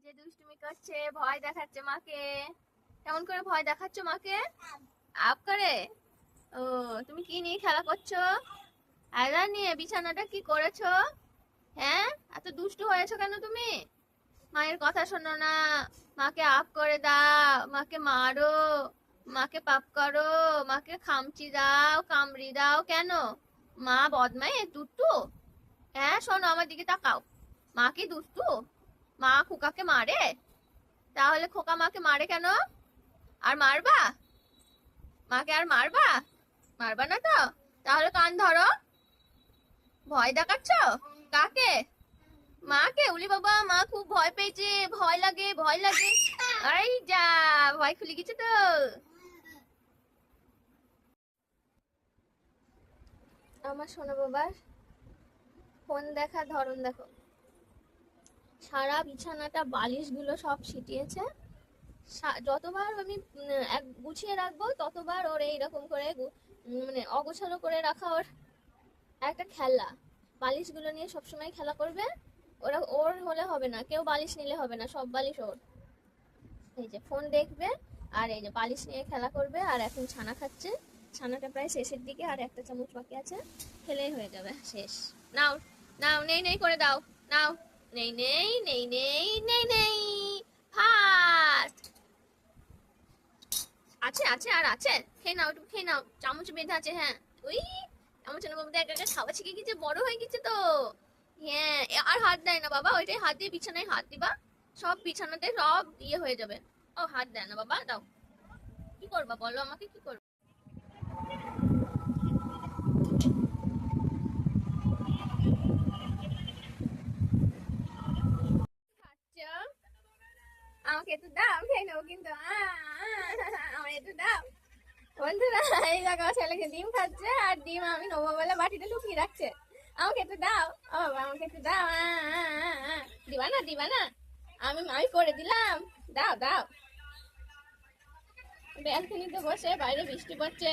যে দুষ্টুমি করছে, ভয় দেখাচ্ছে মাকে। কেমন করে ভয় দেখাচ্ছ মাকে? আপ করে। ও, তুমি কি নিয়ে খেলা করছো? আয়না নিয়ে? বিছানাটা কি করেছো? হ্যাঁ, এত দুষ্টু হয়েছো কেন তুমি? মায়ের কথা শোনো না, মাকে আপ করে দাও, মাকে মারো, মাকে পাপ করো, মাকে খামচি দাও, কামড়ি দাও কেন? মা বদমাই দুষ্টু? হ্যাঁ শোনো, আমার দিকে তাকাও। মা কি দুষ্টু? মা খোকাকে মারে? তাহলে খোকা মাকে মারে কেন? আর মারবা? মাকে আর মারবা? মারবা না তো? তাহলে কান ধরো। ভয় দেখাচ্ছ? কাকে? মাকে? উলি বাবা, মা খুব ভয় পেয়েছে, ভয় লাগে, ভয় লাগে। আই যা, ভয় খুলে গেছে তো। আমার সোনা বাবার ফোন দেখার ধরন দেখো। সারা বিছানাটা বালিশগুলো সব ছিটিয়েছে। যতবার আমি গুছিয়ে রাখবো ততবার ওর এইরকম করে মানে অগোছালো করে রাখা ওর একটা খেলা। বালিশগুলো নিয়ে সবসময় খেলা করবে। ওর হলে হবে না, কেউ বালিশ নিলে হবে না, সব বালিশ ওর। এই যে ফোন দেখবে আর এই যে বালিশ নিয়ে খেলা করবে। আর এখন ছানা খাচ্ছে, ছানাটা প্রায় শেষের দিকে, আর একটা চামচ বাকি আছে, খেলেই হয়ে যাবে শেষ। নাও নাও, নেই নেই করে দাও। নাও, নেই নেই নেই নেই নেই নেই। ফাস্ট। আছে আছে আর আছে, খেয়ে নাও, একটু খেয়ে নাও, চামচ বেঁধে আছে। হ্যাঁ, ওই চামচের মধ্যে একা একা খাওয়া শিখে গেছে, বড় হয়ে গেছে তো। হ্যাঁ, আর হাত দেয় না বাবা, ওইটাই হাত দিয়ে বিছানায় হাত দিবা, সব বিছানাতে সব ইয়ে হয়ে যাবে। ও হাত দেয় না বাবা, দাও। কি করবা বলো আমাকে, কি করবা? খাচ্ছ? আমাকে একটু দাও, খেয়ে নেবো কিন্তু। আমার একটু দাও। বন্ধুরা, এই দেখো ছেলেকে ডিম খাচ্ছে, আর ডিম আমি নেবো বলে বাটিতে লুকিয়ে রাখছে। আমাকে একটু দাও, ও বাবা আমাকে একটু দাও। দিবা না, দিবা না? আমি আমি করে দিলাম, দাও দাও। ব্যালকনিতে বসে, বাইরে বৃষ্টি পড়ছে,